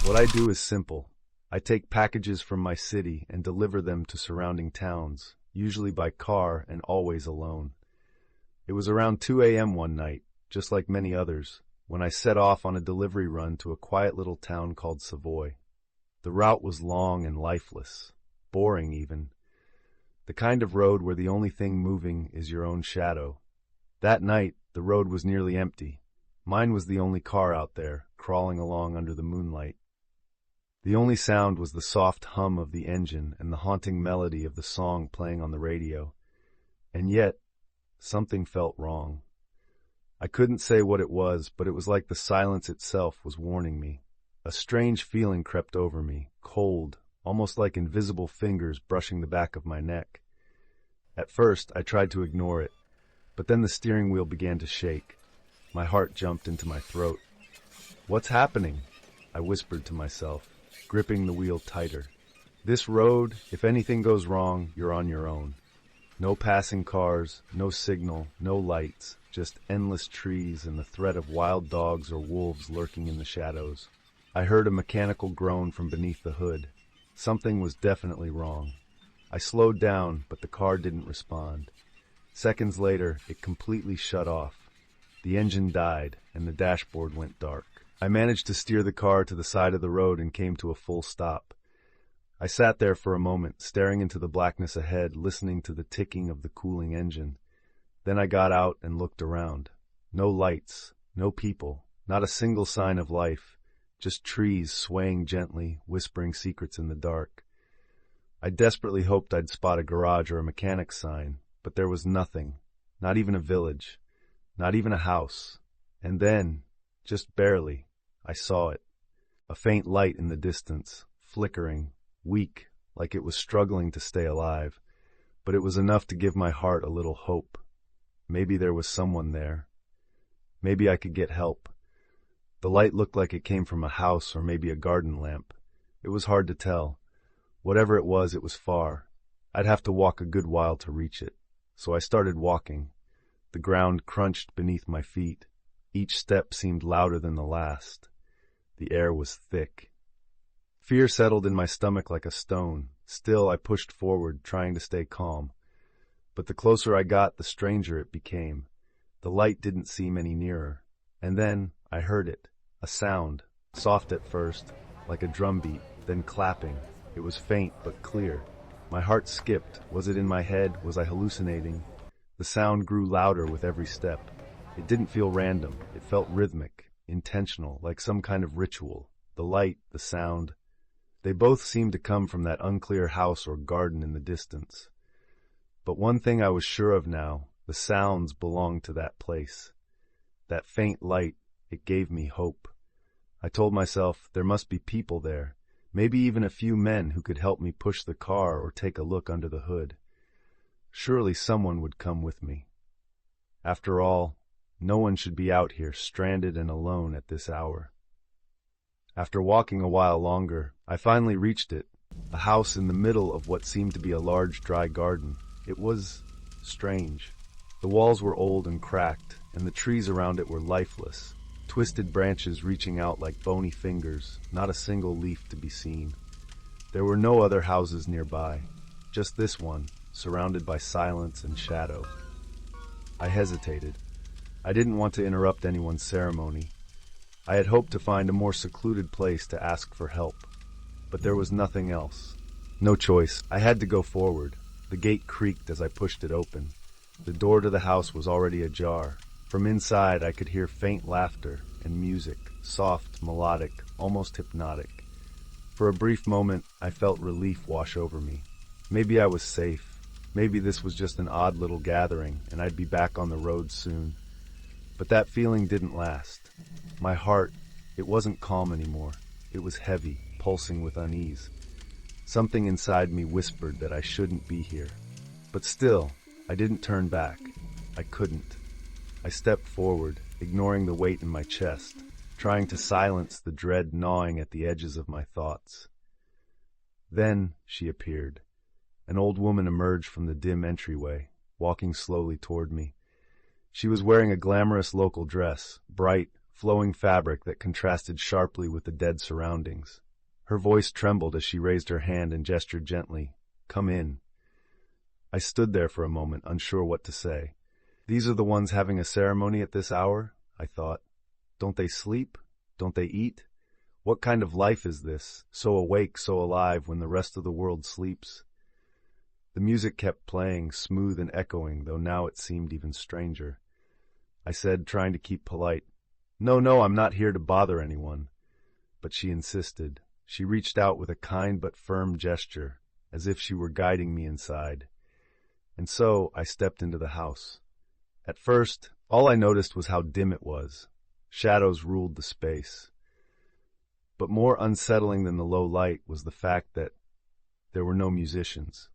What I do is simple. I take packages from my city and deliver them to surrounding towns, usually by car and always alone. It was around 2 a.m. one night, just like many others, when I set off on a delivery run to a quiet little town called Savoy. The route was long and lifeless, boring even. The kind of road where the only thing moving is your own shadow. That night, the road was nearly empty. Mine was the only car out there, crawling along under the moonlight. The only sound was the soft hum of the engine and the haunting melody of the song playing on the radio. And yet, something felt wrong. I couldn't say what it was, but it was like the silence itself was warning me. A strange feeling crept over me, cold, almost like invisible fingers brushing the back of my neck. At first, I tried to ignore it, but then the steering wheel began to shake. My heart jumped into my throat. "What's happening?" I whispered to myself, gripping the wheel tighter. "This road, if anything goes wrong, you're on your own. No passing cars, no signal, no lights, just endless trees and the threat of wild dogs or wolves lurking in the shadows." I heard a mechanical groan from beneath the hood. Something was definitely wrong. I slowed down, but the car didn't respond. Seconds later, it completely shut off. The engine died, and the dashboard went dark. I managed to steer the car to the side of the road and came to a full stop. I sat there for a moment, staring into the blackness ahead, listening to the ticking of the cooling engine. Then I got out and looked around. No lights, no people, not a single sign of life. Just trees swaying gently, whispering secrets in the dark. I desperately hoped I'd spot a garage or a mechanic's sign, but there was nothing, not even a village, not even a house. And then, just barely, I saw it. A faint light in the distance, flickering, weak, like it was struggling to stay alive. But it was enough to give my heart a little hope. Maybe there was someone there. Maybe I could get help. The light looked like it came from a house or maybe a garden lamp. It was hard to tell. Whatever it was far. I'd have to walk a good while to reach it. So I started walking. The ground crunched beneath my feet. Each step seemed louder than the last. The air was thick. Fear settled in my stomach like a stone. Still, I pushed forward, trying to stay calm. But the closer I got, the stranger it became. The light didn't seem any nearer. And then I heard it. A sound, soft at first, like a drum beat, then clapping. It was faint but clear. My heart skipped. Was it in my head? Was I hallucinating? The sound grew louder with every step. It didn't feel random. It felt rhythmic, intentional, like some kind of ritual. The light, the sound, they both seemed to come from that unclear house or garden in the distance. But one thing I was sure of now, the sounds belonged to that place. That faint light, it gave me hope. I told myself there must be people there, maybe even a few men who could help me push the car or take a look under the hood. Surely someone would come with me. After all, no one should be out here stranded and alone at this hour. After walking a while longer, I finally reached it, a house in the middle of what seemed to be a large dry garden. It was strange. The walls were old and cracked, and the trees around it were lifeless, twisted branches reaching out like bony fingers, not a single leaf to be seen. There were no other houses nearby, just this one, surrounded by silence and shadow. I hesitated. I didn't want to interrupt anyone's ceremony. I had hoped to find a more secluded place to ask for help, but there was nothing else. No choice. I had to go forward. The gate creaked as I pushed it open. The door to the house was already ajar. From inside, I could hear faint laughter and music, soft, melodic, almost hypnotic. For a brief moment, I felt relief wash over me. Maybe I was safe. Maybe this was just an odd little gathering, and I'd be back on the road soon. But that feeling didn't last. My heart, it wasn't calm anymore. It was heavy, pulsing with unease. Something inside me whispered that I shouldn't be here. But still, I didn't turn back. I couldn't. I stepped forward, ignoring the weight in my chest, trying to silence the dread gnawing at the edges of my thoughts. Then she appeared. An old woman emerged from the dim entryway, walking slowly toward me. She was wearing a glamorous local dress, bright, flowing fabric that contrasted sharply with the dead surroundings. Her voice trembled as she raised her hand and gestured gently. "Come in." I stood there for a moment, unsure what to say. These are the ones having a ceremony at this hour, I thought. Don't they sleep? Don't they eat? What kind of life is this, so awake, so alive, when the rest of the world sleeps? The music kept playing, smooth and echoing, though now it seemed even stranger. I said, trying to keep polite, No, I'm not here to bother anyone." But she insisted. She reached out with a kind but firm gesture, as if she were guiding me inside. And so I stepped into the house. At first, all I noticed was how dim it was. Shadows ruled the space. But more unsettling than the low light was the fact that there were no musicians,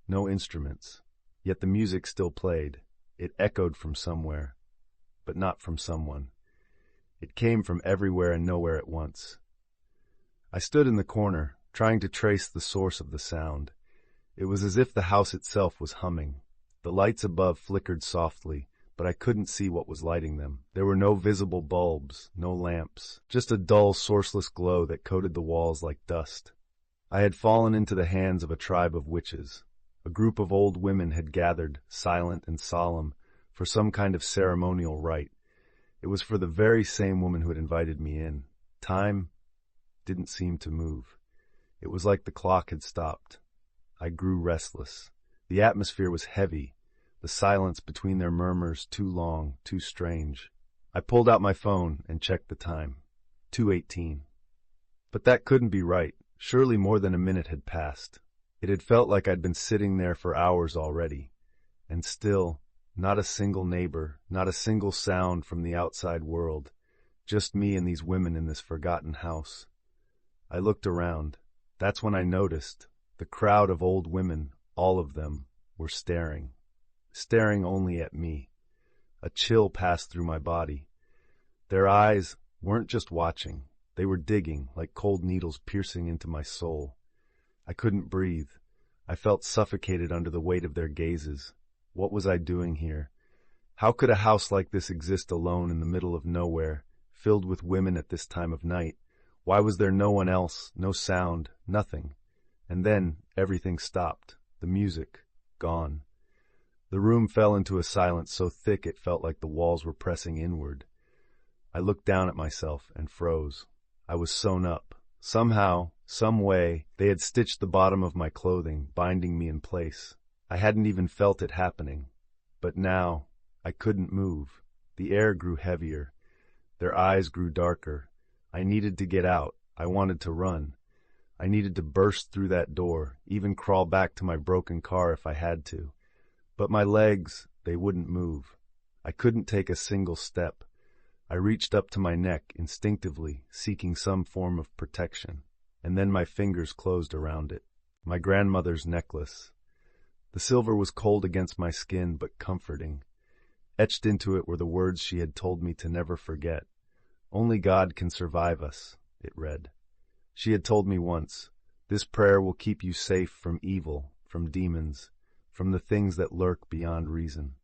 no instruments, yet the music still played. It echoed from somewhere, but not from someone. It came from everywhere and nowhere at once. I stood in the corner, trying to trace the source of the sound. It was as if the house itself was humming. The lights above flickered softly, but I couldn't see what was lighting them. There were no visible bulbs, no lamps, just a dull, sourceless glow that coated the walls like dust. I had fallen into the hands of a tribe of witches. A group of old women had gathered, silent and solemn, for some kind of ceremonial rite. It was for the very same woman who had invited me in. Time didn't seem to move. It was like the clock had stopped. I grew restless. The atmosphere was heavy, the silence between their murmurs too long, too strange. I pulled out my phone and checked the time. 2:18. But that couldn't be right. Surely more than a minute had passed. It had felt like I'd been sitting there for hours already. And still, not a single neighbor, not a single sound from the outside world. Just me and these women in this forgotten house. I looked around. That's when I noticed. The crowd of old women, all of them, were staring only at me. A chill passed through my body. Their eyes weren't just watching. They were digging, like cold needles piercing into my soul. I couldn't breathe. I felt suffocated under the weight of their gazes. What was I doing here? How could a house like this exist alone in the middle of nowhere, filled with women at this time of night? Why was there no one else, no sound, nothing? And then everything stopped. The music, gone. The room fell into a silence so thick it felt like the walls were pressing inward. I looked down at myself and froze. I was sewn up. Somehow, some way, they had stitched the bottom of my clothing, binding me in place. I hadn't even felt it happening. But now, I couldn't move. The air grew heavier. Their eyes grew darker. I needed to get out. I wanted to run. I needed to burst through that door, even crawl back to my broken car if I had to. But my legs, they wouldn't move. I couldn't take a single step. I reached up to my neck instinctively, seeking some form of protection, and then my fingers closed around it. My grandmother's necklace. The silver was cold against my skin, but comforting. Etched into it were the words she had told me to never forget. "Only God can survive us," it read. She had told me once, "This prayer will keep you safe from evil, from demons, from the things that lurk beyond reason."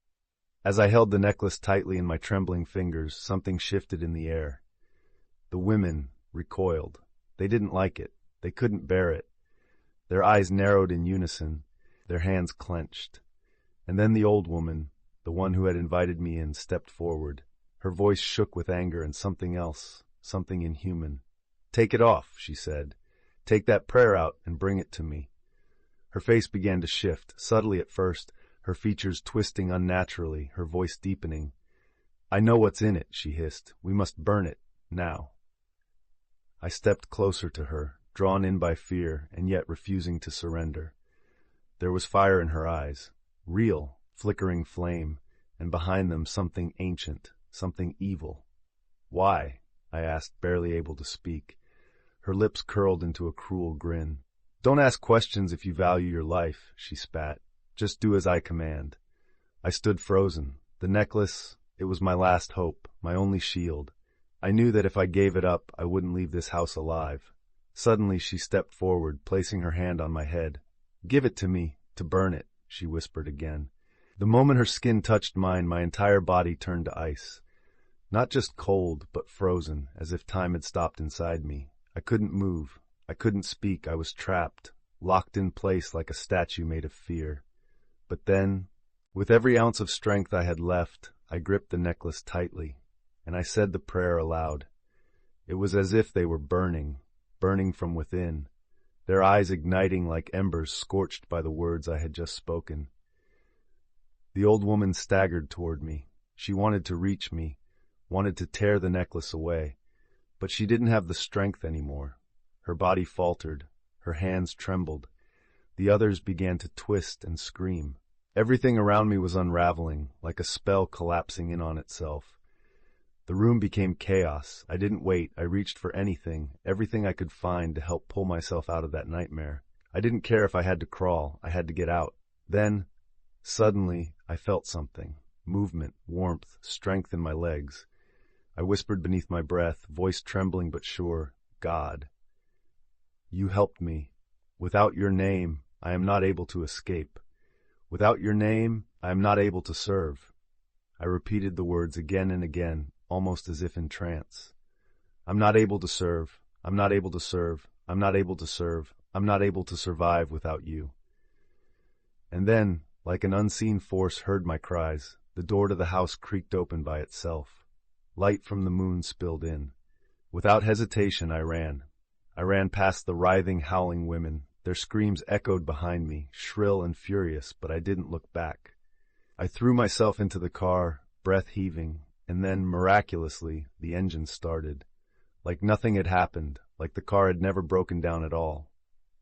As I held the necklace tightly in my trembling fingers, something shifted in the air. The women recoiled. They didn't like it. They couldn't bear it. Their eyes narrowed in unison, their hands clenched. And then the old woman, the one who had invited me in, stepped forward. Her voice shook with anger and something else, something inhuman. "Take it off," she said. "Take that prayer out and bring it to me." Her face began to shift, subtly at first, her features twisting unnaturally, her voice deepening. "I know what's in it," she hissed. "We must burn it, now." I stepped closer to her, drawn in by fear, and yet refusing to surrender. There was fire in her eyes, real, flickering flame, and behind them something ancient, something evil. "Why?" I asked, barely able to speak. Her lips curled into a cruel grin. "Don't ask questions if you value your life," she spat. "Just do as I command." I stood frozen. The necklace, it was my last hope, my only shield. I knew that if I gave it up, I wouldn't leave this house alive. Suddenly she stepped forward, placing her hand on my head. "Give it to me, to burn it," she whispered again. The moment her skin touched mine, my entire body turned to ice. Not just cold, but frozen, as if time had stopped inside me. I couldn't move. I couldn't speak. I was trapped, locked in place like a statue made of fear. But then, with every ounce of strength I had left, I gripped the necklace tightly, and I said the prayer aloud. It was as if they were burning, burning from within, their eyes igniting like embers scorched by the words I had just spoken. The old woman staggered toward me. She wanted to reach me, wanted to tear the necklace away, but she didn't have the strength anymore. Her body faltered, her hands trembled. The others began to twist and scream. Everything around me was unraveling, like a spell collapsing in on itself. The room became chaos. I didn't wait. I reached for anything, everything I could find to help pull myself out of that nightmare. I didn't care if I had to crawl. I had to get out. Then, suddenly, I felt something. Movement, warmth, strength in my legs. I whispered beneath my breath, voice trembling but sure, God. You helped me. Without your name, I am not able to escape. Without your name, I am not able to serve. I repeated the words again and again, almost as if in trance. I'm not able to serve. I'm not able to serve. I'm not able to serve. I'm not able to survive without you. And then, like an unseen force heard my cries, the door to the house creaked open by itself. Light from the moon spilled in. Without hesitation, I ran. I ran past the writhing, howling women. Their screams echoed behind me, shrill and furious, but I didn't look back. I threw myself into the car, breath heaving, and then, miraculously, the engine started. Like nothing had happened, like the car had never broken down at all.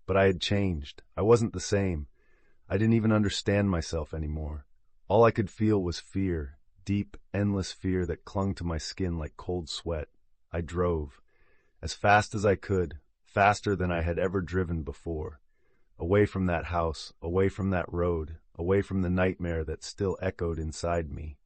But I had changed. I wasn't the same. I didn't even understand myself anymore. All I could feel was fear, deep, endless fear that clung to my skin like cold sweat. I drove, as fast as I could, faster than I had ever driven before, away from that house, away from that road, away from the nightmare that still echoed inside me.